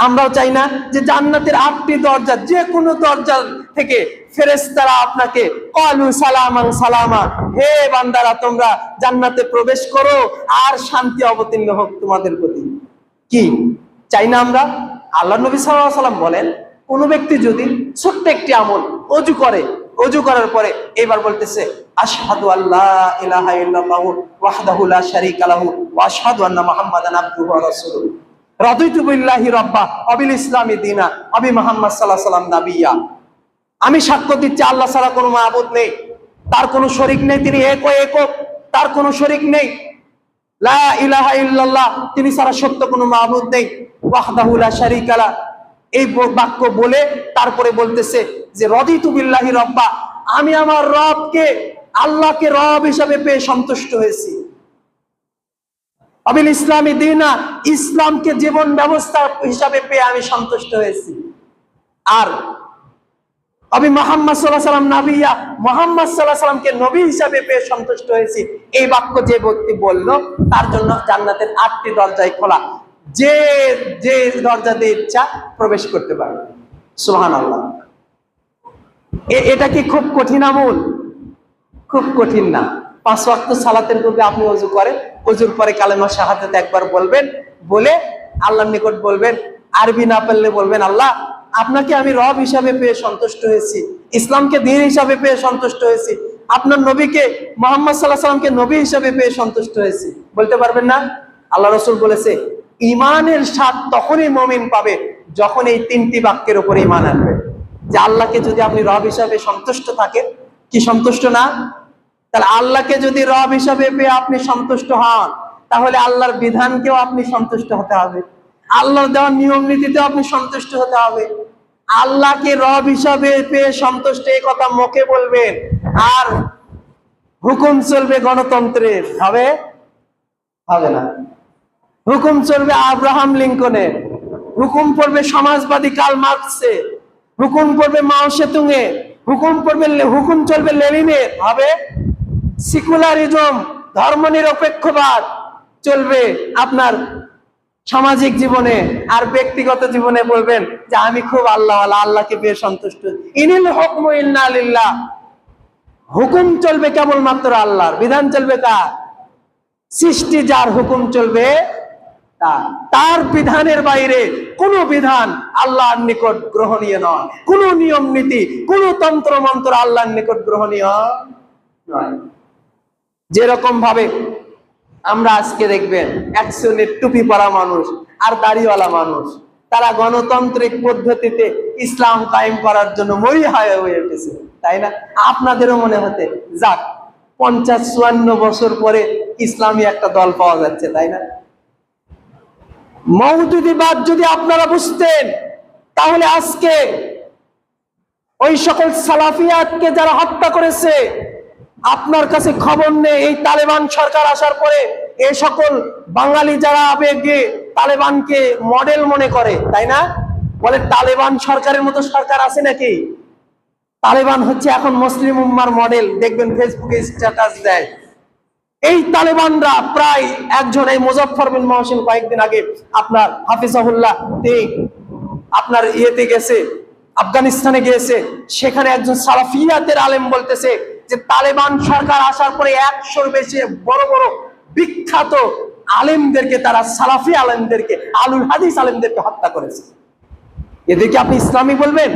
আমরাও চাই না যে জান্নাতের 8টি দরজা, যে কোনো দরজা থেকে ফেরেশতারা আপনাকে ক্বালু সালামান সালামা, হে বান্দারা তোমরা জান্নাতে প্রবেশ করো আর শান্তি অবতীর্ণ হোক তোমাদের প্রতি। কি চাই না আমরা? আল্লাহ নবী সাল্লাল্লাহু আলাইহি ওয়াসাল্লাম বলেন, কোন ব্যক্তি যদি ছোট্ট একটি আমল ওযু করে, ওযু করার পরে এবার বলতেছে আশহাদু আল্লা ইলাহা ইল্লাল্লাহু ওয়াহদাহু লা শারীকা লাহু ওয়া আশহাদু আন্না মুহাম্মাদান আবদুহু ওয়া রাসূলুহু, রাদিতু বিল্লাহি রাব্বা ওয়া বিল ইসলামি দীনা ওয়া বি মুহাম্মদ সাল্লাল্লাহু আলাইহি ওয়াসাল্লাম নাবিয়্যা, আমি সাক্ষ্য দিচ্ছি আল্লাহ ছাড়া কোনো মাবুদ নেই, তার কোনো শরীক নেই, তিনি একক, তার কোনো শরীক নেই, লা ইলাহা ইল্লাল্লাহ, তিনি ছাড়া সত্য কোনো মাবুদ নেই, ওয়াহদাহু লা শারীকা লা, এই বাক্য বলে তারপরে বলতেছে যে রাদিতু বিল্লাহি রাব্বা, আমি আমার রবকে, আল্লাহকে রব হিসেবে পেয়ে সন্তুষ্ট হয়েছি, আবিল ইসলামী দীনা, ইসলামকে জীবন ব্যবস্থা হিসাবে পেয়ে আমি সন্তুষ্ট হয়েছি, আর আবি মুহাম্মদ সাল্লাল্লাহু আলাইহি ওয়াসাল্লাম নাবিয়্যা, মুহাম্মদ সাল্লাল্লাহু আলাইহি ওয়াসাল্লামকে নবী হিসাবে পেয়ে সন্তুষ্ট হয়েছি। এই বাক্য যে ব্যক্তি বলল তার জন্য জান্নাতের 8টি দরজাই খোলা, যে যে দরজা দিয়ে ইচ্ছা প্রবেশ করতে পারবে। সুবহানাল্লাহ। এটা কি খুব কঠিন আমল? খুব কঠিন না। 5 ওয়াক্ত সালাতের পূর্বে আপনি ওযু করেন, ওযুর পরে কালেমা শাহাদাত একবার বলবেন, বলে আল্লাহর নিকট বলবেন, আরবি না পারলে বলবেন, আল্লাহ আপনাকে আমি রব হিসাবে পেয়ে সন্তুষ্ট হয়েছি, ইসলামকে দ্বীন হিসাবে পেয়ে সন্তুষ্ট হয়েছি, আপনার নবীকে মুহাম্মদ সাল্লাল্লাহু আলাইহি ওয়াসাল্লামকে নবী হিসাবে পেয়ে সন্তুষ্ট হয়েছি। বলতে পারবেন না? আল্লাহ রাসূল বলেছে, ঈমানের স্বাদ তখনই মুমিন পাবে যখন এই 3টি বাক্যের উপর ঈমান আনবে। যে আল্লাহকে যদি আপনি রব হিসাবে সন্তুষ্ট থাকেন, কি সন্তুষ্ট না? তাহলে আল্লাহকে যদি রব হিসাবে পেয়ে আপনি সন্তুষ্ট হন, তাহলে আল্লাহর বিধানকেও আপনি সন্তুষ্ট হতে হবে, আল্লাহর দেওয়া নিয়ম নীতিতেও আপনি সন্তুষ্ট হতে হবে। আল্লাহকে রব হিসাবে পেয়ে সন্তুষ্ট, এই কথা মুখে বলবেন, আর হুকুম চলবে গণতন্ত্রের, হবে? হবে না। হুকুম চলবে আব্রাহাম লিঙ্কনের, হুকুম পড়বে সমাজবাদী কার্ল মার্কসের, হুকুম পড়বে মাও সেতুংয়ে, হুকুম চলবে লেনিনের, হবে? সেকুলারিজম, ধর্মনিরপেক্ষবাদ চলবে আপনার সামাজিক জীবনে, আর ব্যক্তিগত জীবনে বলবেন যে আমি খুব আল্লাহওয়ালা, আল্লাহকে পেয়ে সন্তুষ্ট। ইনিল হুকমু ইল্লা লিল্লাহ, হুকুম চলবে কেবলমাত্র আল্লাহর, বিধান চলবে কার? সৃষ্টি যার হুকুম চলবে তার বিধানের বাইরে কোন বিধান আল্লাহর নিকট গ্রহণীয় নয়, কোন নিয়ম নীতি, কোন তন্ত্র মন্ত্র আল্লাহর নিকট গ্রহণীয় নয়। যেরকম ভাবে আমরা আজকে দেখবেন এক শ্রেণীর টুপি পরা মানুষ আর দাড়িওয়ালা মানুষ, তারা গণতান্ত্রিক পদ্ধতিতে ইসলাম কায়েম করার জন্য মরিয়া হয়ে উঠেছে, তাই না? আপনাদেরও মনে হতে যাক 50-54 বছর পরে ইসলামী একটা দল পাওয়া যাচ্ছে, তাই না? মওদুদিবাদ যদি আপনারা বুঝতেন, তাহলে আজকে ওই সকল সালাফিয়াতকে যারা হত্যা করেছে, আপনার কাছে খবর নেই এই তালেবান সরকার আসার পরে এই সকল বাঙালি যারা আবেগে তালেবানকে মডেল মনে করে, তাই না? বলে তালেবান সরকারের মতো সরকার আছে নাকি? তালেবান হচ্ছে এখন মুসলিম উম্মার মডেল, দেখবেন ফেসবুকে স্ট্যাটাস দেয়। এই তালেবানরা প্রায় একজন, এই মুজফফর বিন মহসিন কয়েকদিন আগে আপনার হাফিজাহুল্লাহ আপনার ইয়েতে গেছে, আফগানিস্তানে গিয়েছে, সেখানে একজন সালাফিয়াতের আলেম বলতেছে যে তালেবান সরকার আসার পরে 100-র বেশি বড় বড় বিখ্যাত আলেমদেরকে, তারা সালাফি আলেমদেরকে, আলুল হাদিস আলেমদেরকে হত্যা করেছে। এদেরকে আপনি ইসলামী বলবেন?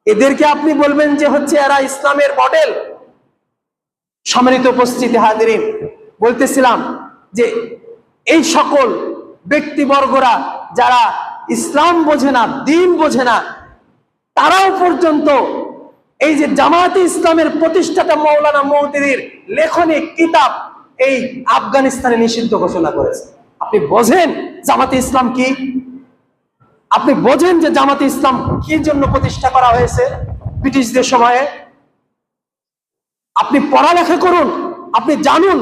এদেরকে আপনি বলবেন যে হচ্ছে এরা ইসলামের মডেল? সম্মানিত উপস্থিতি হাজিরিন, বলতেছিলাম যে এই সকল ব্যক্তিবর্গরা যারা ইসলাম বোঝে না, দ্বীন বোঝে না, তারাও পর্যন্ত এই যে জামায়াতে ইসলামের প্রতিষ্ঠাতা মাওলানা মওদুদির লেখনী কিতাব এই আফগানিস্তানে নিষিদ্ধ ঘোষণা করেছে। আপনি বোঝেন জামাতে ইসলাম কি? আপনি বোঝেন যে জামাতে ইসলাম কি জন্য প্রতিষ্ঠা করা হয়েছে ব্রিটিশদের সময়ে? আপনি পড়ালেখা করুন, আপনি জানুন।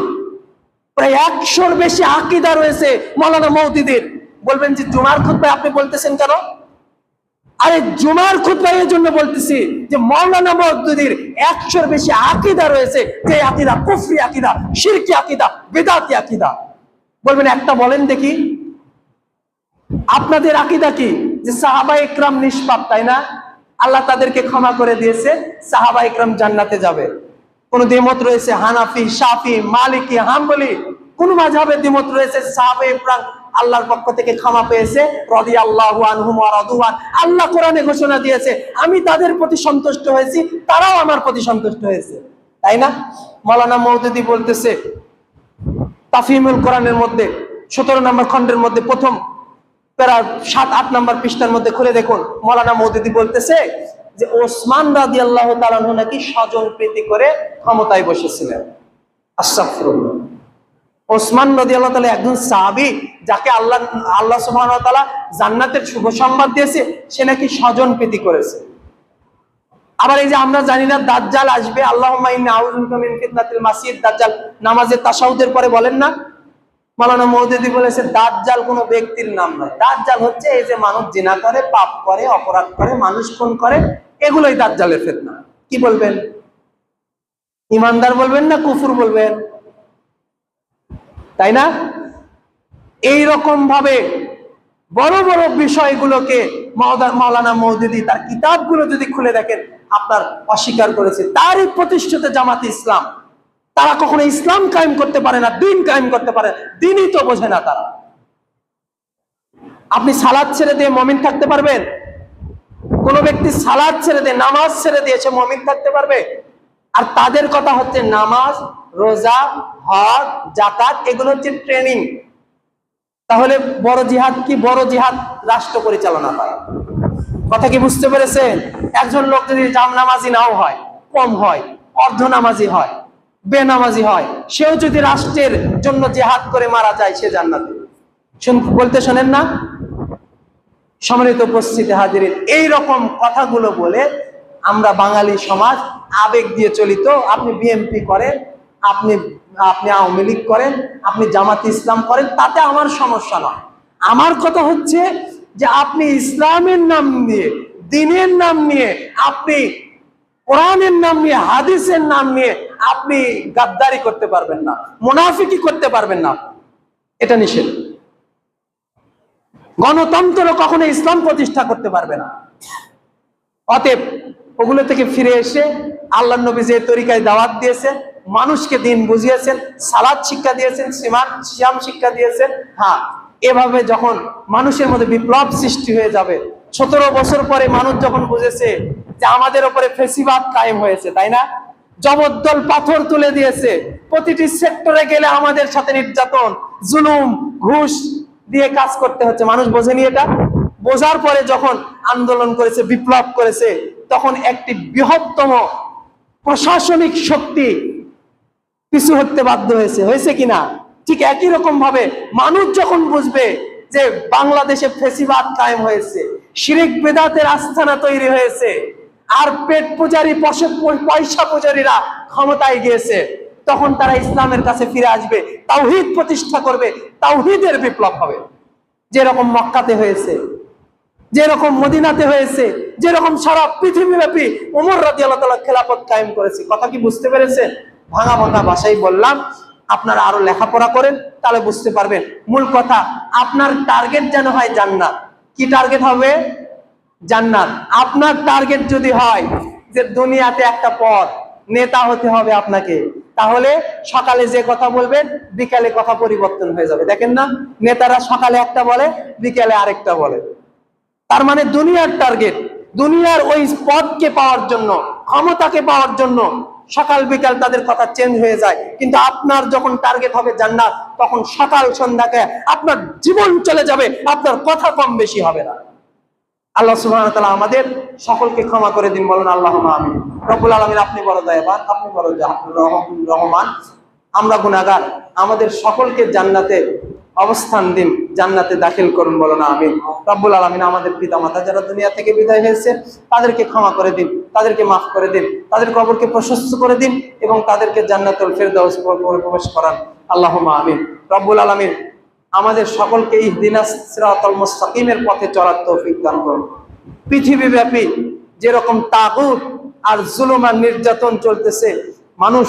প্রায় 100-র বেশি আকীদা রয়েছে মাওলানা মওদুদির, বলবেন যে জুমার খুতবায় আপনি বলতেছেন কেন? আরে জুমার খুতবায় এই জন্য বলতেছি যে মাওলানা মওদুদীর 100-এর বেশি আকীদা রয়েছে, যে আকীদা কুফরি আকীদা, শিরকি আকীদা, বিদআতি আকীদা। বলবেন একটা বলেন দেখি, আপনাদের আকীদা কি? যে সাহাবায়ে ইকরাম নিষ্পাপ, তাই না? আল্লাহ তাদেরকে ক্ষমা করে দিয়েছে, সাহাবায়ে ইকরাম জান্নাতে যাবে। কোন দ্বিমত রয়েছে হানাফি, শাফি, মালিকি, হাম্বলি, কোন মাযহাবের দ্বিমত রয়েছে সাহাবায়ে ইকরাম আল্লাহর পক্ষ থেকে ক্ষমা পেয়েছে, রাদিয়াল্লাহু আনহুম ওয়া রাদুয়ান। আল্লাহ কোরআনে ঘোষণা দিয়েছে আমি তাদের প্রতি সন্তুষ্ট হয়েছি, তারাও আমার প্রতি সন্তুষ্ট হয়েছে, তাই না? মাওলানা মওদুদী বলতেছে তাফহিমুল কোরআনের মধ্যে 17 নম্বর খণ্ডের মধ্যে প্রথম প্যারা 7-8 নম্বর পৃষ্ঠার মধ্যে খুলে দেখুন, মাওলানা মওদুদী বলতেছে যে ওসমান রাদিয়াল্লাহু তাআলা আনহু নাকি স্বজন প্রীতি করে ক্ষমতায় বসেছিলেন। আস্তাগফিরুল্লাহ। ওসমান রাদিয়াল্লাহু তাআলা একজন সাহাবী, যাকে আল্লাহ সুবহানাহু ওয়া তাআলা জান্নাতের শুভ সংবাদ দিয়েছে, সে নাকি স্বজন প্রীতি করেছে। আবার এই যে আমরা জানি না দাজ্জাল আসবে, আল্লাহুম্মা ইন্নী আউযু বিকা মিন ফিতনাতিল মাসিহ দাজ্জাল, নামাজে তাশাহুদের পরে বলেন না? মাওলানা মওদুদী বলেছে দাজ্জাল কোনো ব্যক্তির নাম নয়, দাজ্জাল হচ্ছে এই যে মানুষ জিনা করে, পাপ করে, অপরাধ করে, মানুষ খুন করে, এগুলোই দাজ্জালের ফিতনা। কি বলবেন? ইমানদার বলবেন না কুফর বলবেন? তাই না? এই রকম ভাবে বড় বড় বিষয়গুলোকে মাওলানা মওদুদী তার কিতাবগুলো যদি খুলে দেখেন আপনার অস্বীকার করেছে। তারই প্রতিষ্ঠিত জামাতে ইসলাম, তারা কখনো ইসলাম কায়েম করতে পারে না, দিন কায়েম করতে পারে, দিনই তো বোঝে না তারা। আপনি সালাত ছেড়ে দিয়ে মুমিন থাকতে পারবেন? কোন ব্যক্তি সালাত ছেড়ে দিয়ে নামাজ ছেড়ে দিয়েছে, মুমিন থাকতে পারবে? আর তাদের কথা হচ্ছে নামাজ, রোজা, হজ, যাকাত, এগুলো হচ্ছে ট্রেনিং। তাহলে বড় জিহাদ কি? বড় জিহাদ রাষ্ট্র পরিচালনা করা। কথা কি বুঝতে পেরেছেন? একজন লোক যদি জামনামাজি নাও হয়, কম হয়, অর্ধ নামাজি হয়, বেনামাজি হয়, সেও যদি রাষ্ট্রের জন্য জিহাদ করে মারা যায়, সে জান্নাতে। বলতে শোনেন না? সম্মানিত উপস্থিতি হাজিরিন, এইরকম কথাগুলো বলে আমরা বাঙালি সমাজ আবেগ দিয়ে চলিত। আপনি বিএনপি করেন, আপনি আওয়ামী লীগ করেন, আপনি জামাত ইসলাম করেন, তাতে আমার সমস্যা নয়। আমার কথা হচ্ছে যে আপনি ইসলামের নাম নিয়ে, দ্বীনের নাম নিয়ে, আপনি কোরআনের নাম নিয়ে, হাদিসের নাম নিয়ে আপনি গাদ্দারি করতে পারবেন না, মুনাফিকি করতে পারবেন না, এটা নিষেধ। গণতন্ত্র কখনো ইসলাম প্রতিষ্ঠা করতে পারবে না। অতএব ওগুলো থেকে ফিরে এসে আল্লাহর নবী যে তরিকায় দাওয়াত দিয়েছেন, মানুষকে দিন বুঝিয়েছেন, সালাত শিক্ষা দিয়েছেন, সিয়াম শিক্ষা দিয়েছেন, হ্যাঁ, এভাবে যখন মানুষের মধ্যে বিপ্লব সৃষ্টি হয়ে যাবে, 17 বছর পরে মানুষ যখন বুঝেছে যে আমাদের উপরে ফেসিবাদ কায়েম হয়েছে, তাই না? জবরদল পাথর তুলে দিয়েছে, প্রতিটি সেক্টরে গেলে আমাদের সাথে নির্যাতন, জুলুম, ঘুষ দিয়ে কাজ করতে হচ্ছে। মানুষ বোঝেনি এটা। বোঝার পরে যখন আন্দোলন করেছে, বিপ্লব করেছে, তখন একটি বৃহত্তম প্রশাসনিক শক্তি পিছু হতে বাধ্য হয়েছে কিনা? ঠিক একই রকম ভাবে মানুষ যখন বুঝবে যে বাংলাদেশে ফেসিবাদ কায়েম হয়েছে, শিরক বিদআতের আস্তানা তৈরি হয়েছে, আর পেট পূজারী, পয়সা পূজারীরা ক্ষমতায় গিয়েছে, তখন তারা ইসলামের কাছে ফিরে আসবে, তাওহীদ প্রতিষ্ঠা করবে, তাওহীদের বিপ্লব হবে। যেরকম মক্কাতে হয়েছে, যেরকম মদিনাতে হয়েছে, যেরকম সারা পৃথিবীব্যাপী ওমর রাদিয়াল্লাহু তাআলা খেলাফত কায়েম করেছে। কথা কি বুঝতে পেরেছেন? ভাঙা ভাঙা ভাষায় বললাম, আপনারা আরো লেখাপড়া করেন, তাহলে বুঝতে পারবেন। মূল কথা, আপনার টার্গেট যেন হয় জান্নাত। কি টার্গেট হবে? জান্নাত। আপনার টার্গেট যদি হয় যে দুনিয়াতে একটা পদ, নেতা হতে হবে আপনাকে, তাহলে সকালে যে কথা বলবেন বিকালে কথা পরিবর্তন হয়ে যাবে। দেখেন না, নেতারা সকালে একটা বলে, বিকালে আরেকটা বলে। তার মানে দুনিয়ার টার্গেট, দুনিয়ার ওই পদকে পাওয়ার জন্য, ক্ষমতাকে পাওয়ার জন্য সকাল বিকাল তাদের কথা চেঞ্জ হয়ে যায়। কিন্তু আপনার যখন টার্গেট হবে জান্নাত, তখন সকাল সন্ধ্যাকে আপনার জীবন চলে যাবে, আপনার কথা কম বেশি হবে না। আল্লাহ সুবহানাহু ওয়া তাআলা আমাদের সকলকে ক্ষমা করে দিন, বলুন আল্লাহুম্মা আমিন। রব্বুল আলামিন, আপনি বড় দয়াবান, আপনি বড় রহমান, আমরা গুনাহগার, আমাদের সকলকে জান্নাতে অবস্থান দিন, জান্নাতে দাখিল করুন, বলুন আমিন। রব্বুল আলামিন, আমাদের পিতামাতা যারা দুনিয়া থেকে বিদায় হয়েছে, তাদেরকে ক্ষমা করে দিন, তাদেরকে মাফ করে দিন, তাদের কবরকে প্রশস্ত করে দিন এবং তাদেরকে জান্নাতুল ফিরদাউস প্রবেশ করান, আল্লাহুম্মা আমিন। রব্বুল আলামিন, আমাদের সকলকে ইহদিনাস সিরাতাল মুস্তাকিমের পথে চলার তৌফিক দান করুন। পৃথিবীব্যাপী যেরকম তাগুত আর জুলুম আর নির্যাতন চলতেছে, মানুষ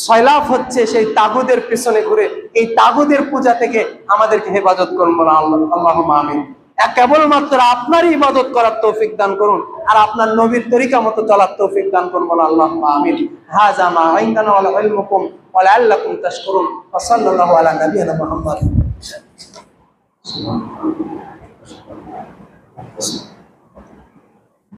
সয়লাভ হচ্ছে সেই তাগুদের পিছনে ঘুরে, এই তাগুদের পূজা থেকে আমাদেরকে হেফাজত করুন বলে আল্লাহুম্মা আমিন। কেবলমাত্র আপনারই ইবাদত করার তৌফিক দান করুন আর আপনার নবীর তরিকা মতো চলার তৌফিক দান করুন বলে আল্লাহুম্মা আমিন। হাযা মা ইনদানা ওয়া ইলমুকুম ওয়া লাআল্লাকুম তাশকুরুন ওয়া সাল্লাল্লাহু আলা নাবিয়িনা মুহাম্মদ।